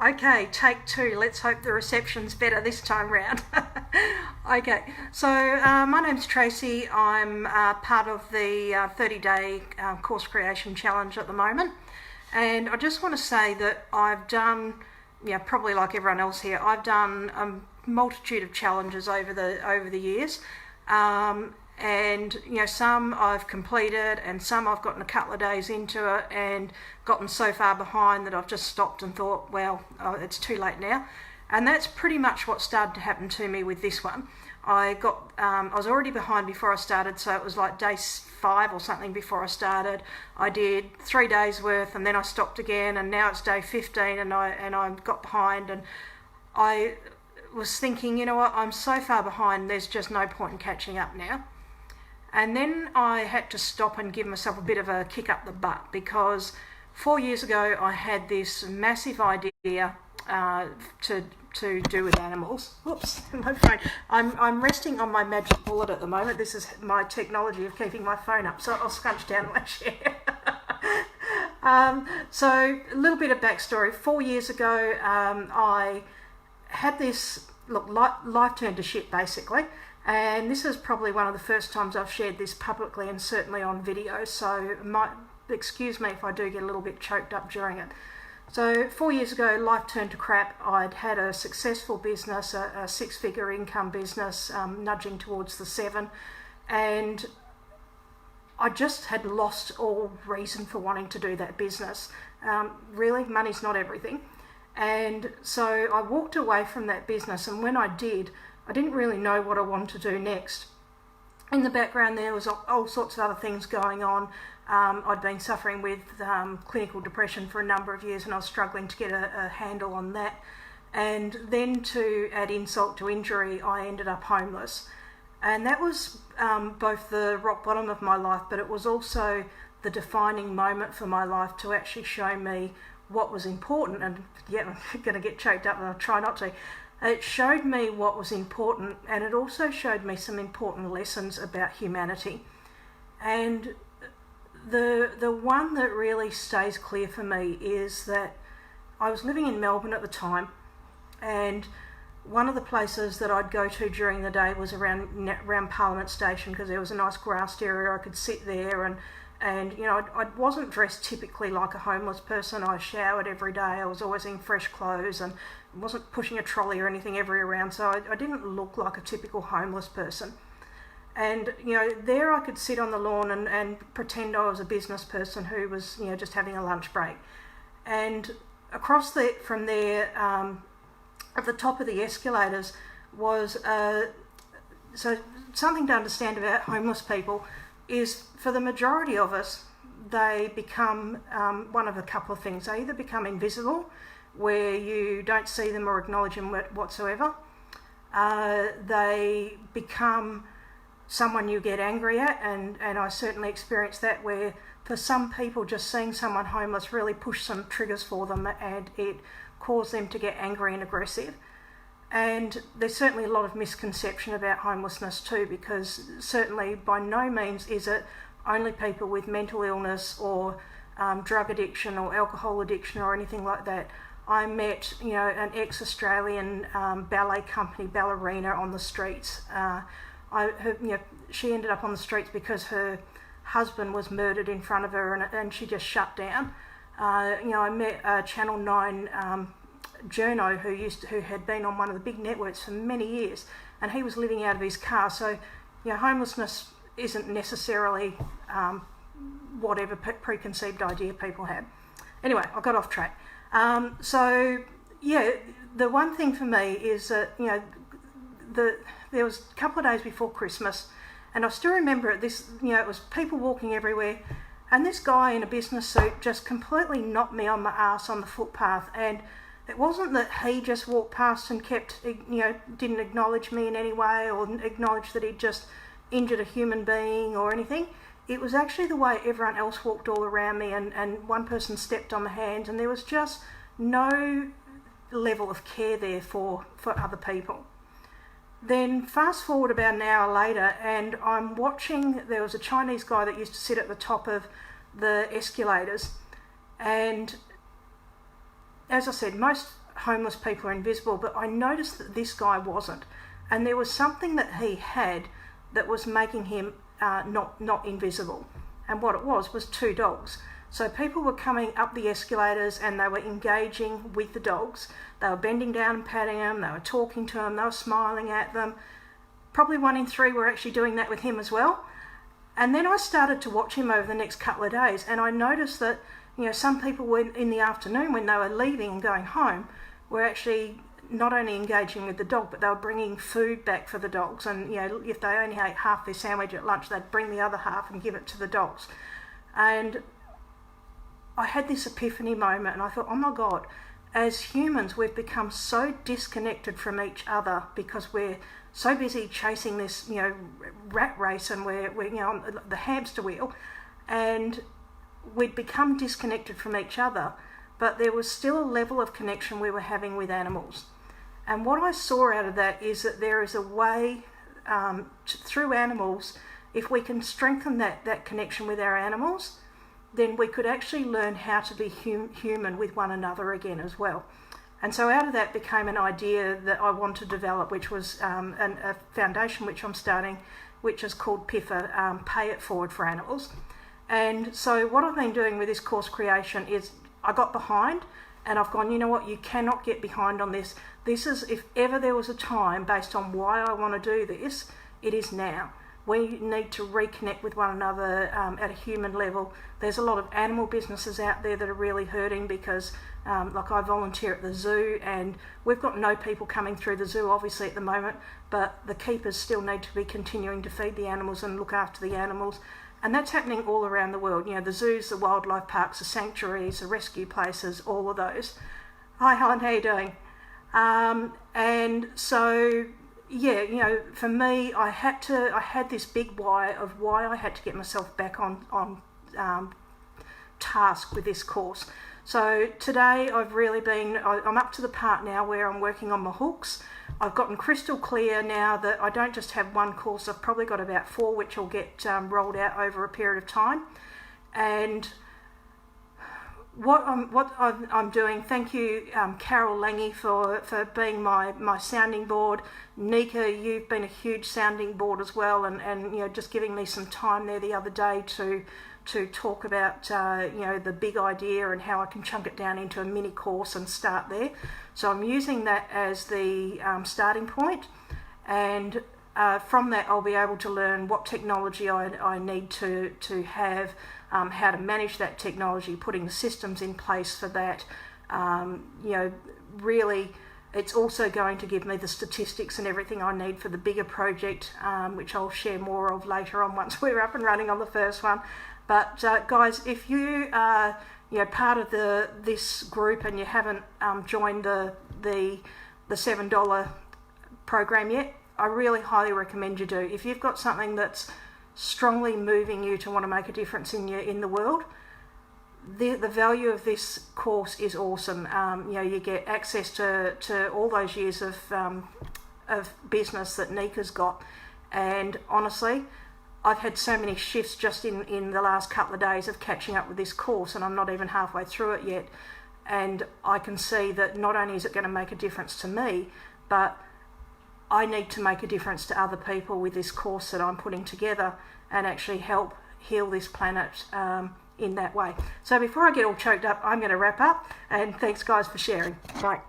Okay, take two. Let's hope the reception's better this time round. Okay, so my name's Tracy. I'm part of the 30-day course creation challenge at the moment, and I just want to say that I've done, probably like everyone else here, I've done a multitude of challenges over the years. And some I've completed and some I've gotten a couple of days into it and gotten so far behind that I've just stopped and thought, well, it's too late now. And that's pretty much what started to happen to me with this one. I was already behind before I started, so it was like day 5 or something before I started. I did 3 days worth and then I stopped again, and now it's day 15 and I got behind, and I was thinking, you know what, I'm so far behind, there's just no point in catching up now. And then I had to stop and give myself a bit of a kick up the butt, because 4 years ago I had this massive idea to do with animals. Whoops, my phone. I'm resting on my magic bullet at the moment. This is my technology of keeping my phone up, so I'll scrunch down my chair. So a little bit of backstory. 4 years ago, I had this, life turned to shit basically. And this is probably one of the first times I've shared this publicly, and certainly on video, so excuse me if I do get a little bit choked up during it. So 4 years ago, life turned to crap. I'd had a successful business, a 6-figure income business, nudging towards the 7, and I just had lost all reason for wanting to do that business. Really, money's not everything. And so I walked away from that business, and when I did, I didn't really know what I wanted to do next. In the background there was all sorts of other things going on. I'd been suffering with clinical depression for a number of years, and I was struggling to get a handle on that. And then to add insult to injury, I ended up homeless. And that was both the rock bottom of my life, but it was also the defining moment for my life to actually show me what was important. And yeah, I'm going to get choked up and I'll try not to. It showed me what was important, and it also showed me some important lessons about humanity. And the one that really stays clear for me is that I was living in Melbourne at the time, and one of the places that I'd go to during the day was around Parliament Station, because there was a nice grassed area. I could sit there, and I wasn't dressed typically like a homeless person. I showered every day. I was always in fresh clothes and wasn't pushing a trolley or anything around, so I didn't look like a typical homeless person. And there I could sit on the lawn and pretend I was a business person who was just having a lunch break. And across from there, at the top of the escalators was so something to understand about homeless people is, for the majority of us, they become one of a couple of things. They either become invisible, where you don't see them or acknowledge them whatsoever. They become someone you get angry at, and I certainly experienced that, where for some people just seeing someone homeless really pushed some triggers for them, and it caused them to get angry and aggressive. And there's certainly a lot of misconception about homelessness too, because certainly by no means is it only people with mental illness or drug addiction or alcohol addiction or anything like that. I met, an ex-Australian ballet company ballerina on the streets. She ended up on the streets because her husband was murdered in front of her, and she just shut down. I met a Channel 9 journo who had been on one of the big networks for many years, and he was living out of his car. So, homelessness isn't necessarily whatever preconceived idea people have. Anyway, I got off track. The one thing for me is that, there was a couple of days before Christmas, and I still remember it, it was people walking everywhere, and this guy in a business suit just completely knocked me on my ass on the footpath. And it wasn't that he just walked past and didn't acknowledge me in any way, or acknowledge that he'd just injured a human being or anything. It was actually the way everyone else walked all around me, and one person stepped on my hand, and there was just no level of care there for other people. Then fast forward about an hour later, and I'm watching, there was a Chinese guy that used to sit at the top of the escalators, and as I said, most homeless people are invisible, but I noticed that this guy wasn't. And there was something that he had that was making him not invisible. And what it was 2 dogs. So people were coming up the escalators and they were engaging with the dogs. They were bending down and patting them, they were talking to them, they were smiling at them. Probably 1 in 3 were actually doing that with him as well. And then I started to watch him over the next couple of days, and I noticed that, you know, some people were in the afternoon when they were leaving and going home were actually not only engaging with the dog, but they were bringing food back for the dogs. And, you know, if they only ate half their sandwich at lunch, they'd bring the other half and give it to the dogs. And I had this epiphany moment, and I thought, oh my God, as humans, we've become so disconnected from each other because we're so busy chasing this, you know, rat race, and we're you know, on the hamster wheel, and we'd become disconnected from each other, but there was still a level of connection we were having with animals. And what I saw out of that is that there is a way through animals, if we can strengthen that connection with our animals, then we could actually learn how to be human with one another again as well. And so out of that became an idea that I want to develop, which was a foundation which I'm starting, which is called PIFA, Pay It Forward for Animals. And so what I've been doing with this course creation is I got behind, and I've gone, you know what, you cannot get behind on this. This is, if ever there was a time based on why I want to do this, it is now. We need to reconnect with one another at a human level. There's a lot of animal businesses out there that are really hurting because, like, I volunteer at the zoo, and we've got no people coming through the zoo obviously at the moment, but the keepers still need to be continuing to feed the animals and look after the animals. And that's happening all around the world. You know, the zoos, the wildlife parks, the sanctuaries, the rescue places, all of those. Hi Helen, how you doing? And so, yeah, you know, for me, I had this big why of why I had to get myself back on task with this course. So today I'm up to the part now where I'm working on my hooks. I've gotten crystal clear now that I don't just have one course, I've probably got about 4 which will get rolled out over a period of time. And what I'm doing, thank you Carol Lange for being my sounding board. Nika, you've been a huge sounding board as well, and you know, just giving me some time there the other day to talk about you know, the big idea and how I can chunk it down into a mini course and start there. So I'm using that as the starting point, and from that I'll be able to learn what technology I need to have, how to manage that technology, putting the systems in place for that. You know, really, it's also going to give me the statistics and everything I need for the bigger project, which I'll share more of later on once we're up and running on the first one. But guys, if you are, you know, part of this group and you haven't joined the $7 program yet, I really highly recommend you do. If you've got something that's strongly moving you to want to make a difference in the world, the value of this course is awesome. You know, you get access to all those years of business that Nika's got, and honestly, I've had so many shifts just in the last couple of days of catching up with this course, and I'm not even halfway through it yet. And I can see that not only is it going to make a difference to me, but I need to make a difference to other people with this course that I'm putting together and actually help heal this planet in that way. So before I get all choked up, I'm going to wrap up, and thanks guys for sharing. Bye.